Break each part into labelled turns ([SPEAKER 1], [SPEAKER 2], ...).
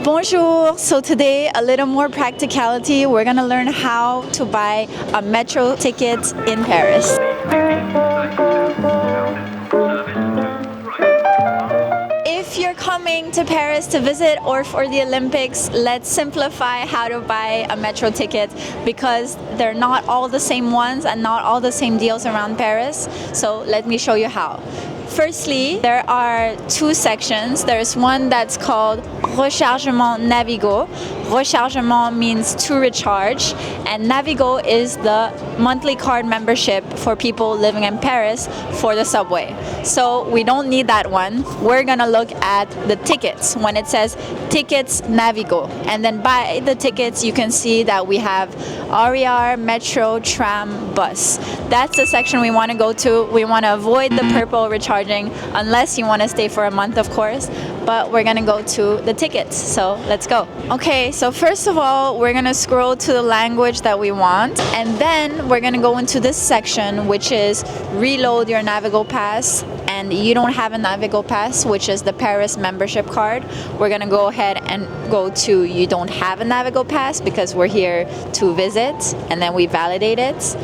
[SPEAKER 1] Bonjour! So today, a little more practicality. We're gonna learn how to buy a metro ticket in Paris. If you're coming to Paris to visit or for the Olympics, let's simplify how to buy a metro ticket because they're not all the same ones and not all the same deals around Paris. So let me show you how. Firstly, there are two sections. There's one that's called Rechargement Navigo. Rechargement means to recharge, and Navigo is the monthly card membership for people living in Paris for the subway. So we don't need that one. We're gonna look at the tickets when it says Tickets Navigo. And then by the tickets, you can see that we have RER, Metro, Tram, Bus. That's the section we wanna go to. We wanna avoid the purple recharging unless you wanna stay for a month, of course. But we're gonna go to the tickets, so let's go. Okay, so first of all, we're gonna scroll to the language that we want, and then we're gonna go into this section, which is reload your Navigo pass, and you don't have a Navigo pass, which is the Paris membership card. We're gonna go ahead and go to you don't have a Navigo pass because we're here to visit, and then we validate it.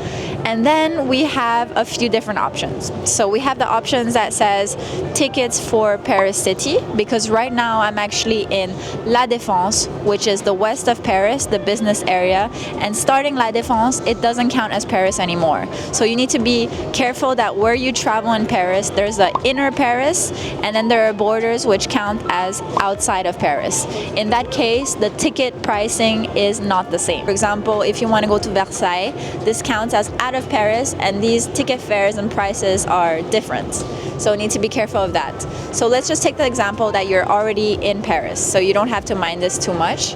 [SPEAKER 1] And then we have a few different options. So we have the options that says tickets for Paris City, because right now I'm actually in La Défense, which is the west of Paris, the business area. And starting La Défense, it doesn't count as Paris anymore. So you need to be careful that where you travel in Paris, there's the inner Paris, and then there are borders which count as outside of Paris. In that case, the ticket pricing is not the same. For example, if you want to go to Versailles, this counts as out of Paris, and these ticket fares and prices are different. So you need to be careful of that. So let's just take the example that you're already in Paris, so you don't have to mind this too much.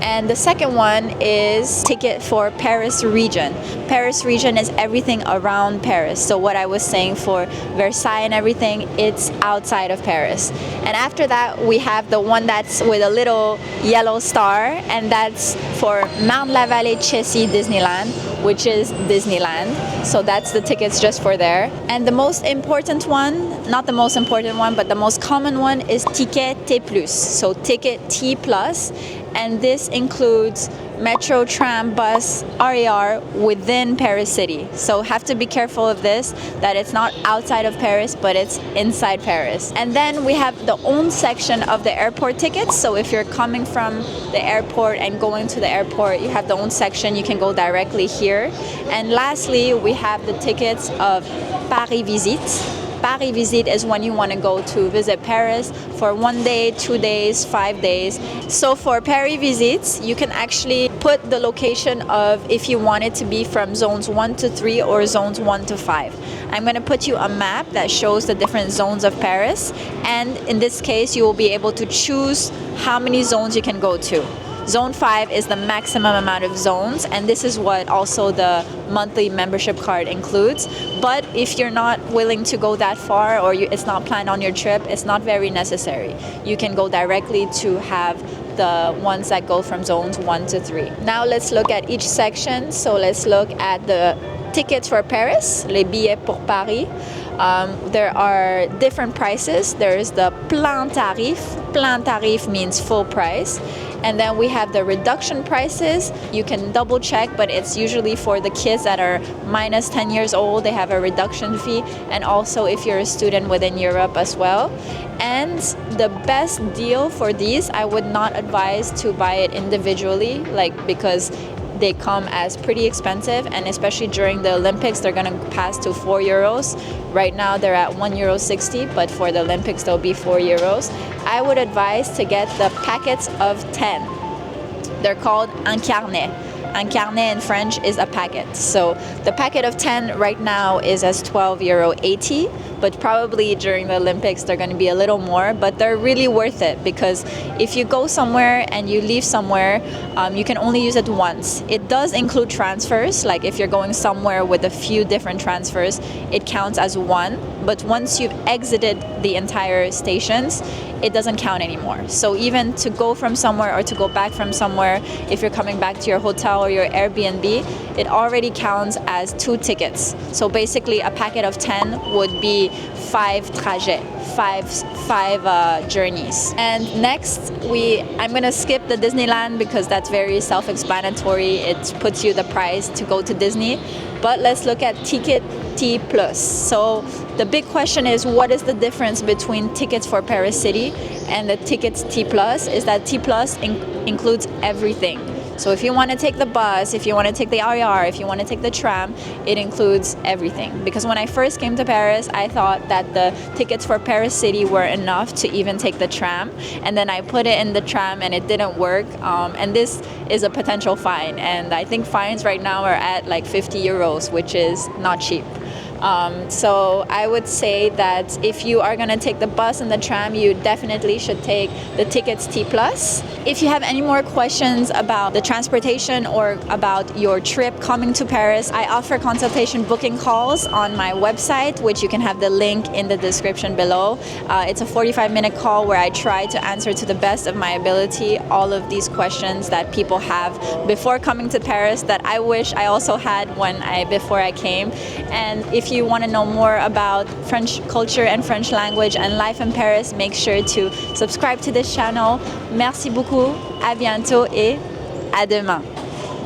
[SPEAKER 1] And the second one is ticket for Paris region. Paris region is everything around Paris. So what I was saying for Versailles and everything, it's outside of Paris. And after that, we have the one that's with a little yellow star, and that's for Marne-la-Vallée Chessy Disneyland, which is Disneyland. So that's the tickets just for there. And the most important one, not the most important one, but the most common one is Ticket T+. So Ticket T+. And this includes Metro, Tram, Bus, RER within Paris City. So have to be careful of this, that it's not outside of Paris, but it's inside Paris. And then we have the own section of the airport tickets. So if you're coming from the airport and going to the airport, you have the own section, you can go directly here. And lastly, we have the tickets of Paris Visite. Paris Visit is when you want to go to visit Paris for 1 day, 2 days, 5 days. So for Paris Visits, you can actually put the location of if you want it to be from zones 1 to 3 or zones 1 to 5. I'm going to put you a map that shows the different zones of Paris, and in this case, you will be able to choose how many zones you can go to. Zone 5 is the maximum amount of zones, and this is what also the monthly membership card includes. But if you're not willing to go that far, or it's not planned on your trip, it's not very necessary. You can go directly to have the ones that go from zones 1 to 3. Now let's look at each section. So let's look at the tickets for Paris, les billets pour Paris. There are different prices. There's the plein tarif. Plein tarif means full price. And then we have the reduction prices. You can double check, but it's usually for the kids that are minus 10 years old. They have a reduction fee. And also if you're a student within Europe as well. And the best deal for these, I would not advise to buy it individually, because they come as pretty expensive, and especially during the Olympics, they're gonna pass to €4. Right now they're at €1.60, but for the Olympics they'll be €4. I would advise to get the packets of 10. They're called un carnet. Un carnet in French is a packet. So the packet of 10 right now is as €12.80, but probably during the Olympics they're going to be a little more, but they're really worth it, because if you go somewhere and you leave somewhere, you can only use it once. It does include transfers, like if you're going somewhere with a few different transfers, it counts as one, but once you've exited the entire stations, it doesn't count anymore. So even to go from somewhere or to go back from somewhere, if you're coming back to your hotel or your Airbnb, it already counts as 2 tickets. So basically a packet of 10 would be 5 trajets. five journeys. And next, I'm gonna skip the Disneyland because that's very self-explanatory. It puts you the price to go to Disney. But let's look at Ticket T Plus. So the big question is, what is the difference between tickets for Paris City and the tickets T Plus? Is that T Plus includes everything. So if you want to take the bus, if you want to take the RER, if you want to take the tram, it includes everything. Because when I first came to Paris, I thought that the tickets for Paris City were enough to even take the tram. And then I put it in the tram and it didn't work. And this is a potential fine. And I think fines right now are at like 50 euros, which is not cheap. So I would say that if you are going to take the bus and the tram, you definitely should take the tickets T+. If you have any more questions about the transportation or about your trip coming to Paris, I offer consultation booking calls on my website, which you can have the link in the description below. It's a 45-minute call where I try to answer to the best of my ability all of these questions that people have before coming to Paris that I wish I also had before I came. And if you want to know more about French culture and French language and life in Paris, make sure to subscribe to this channel. Merci beaucoup, à bientôt et à demain.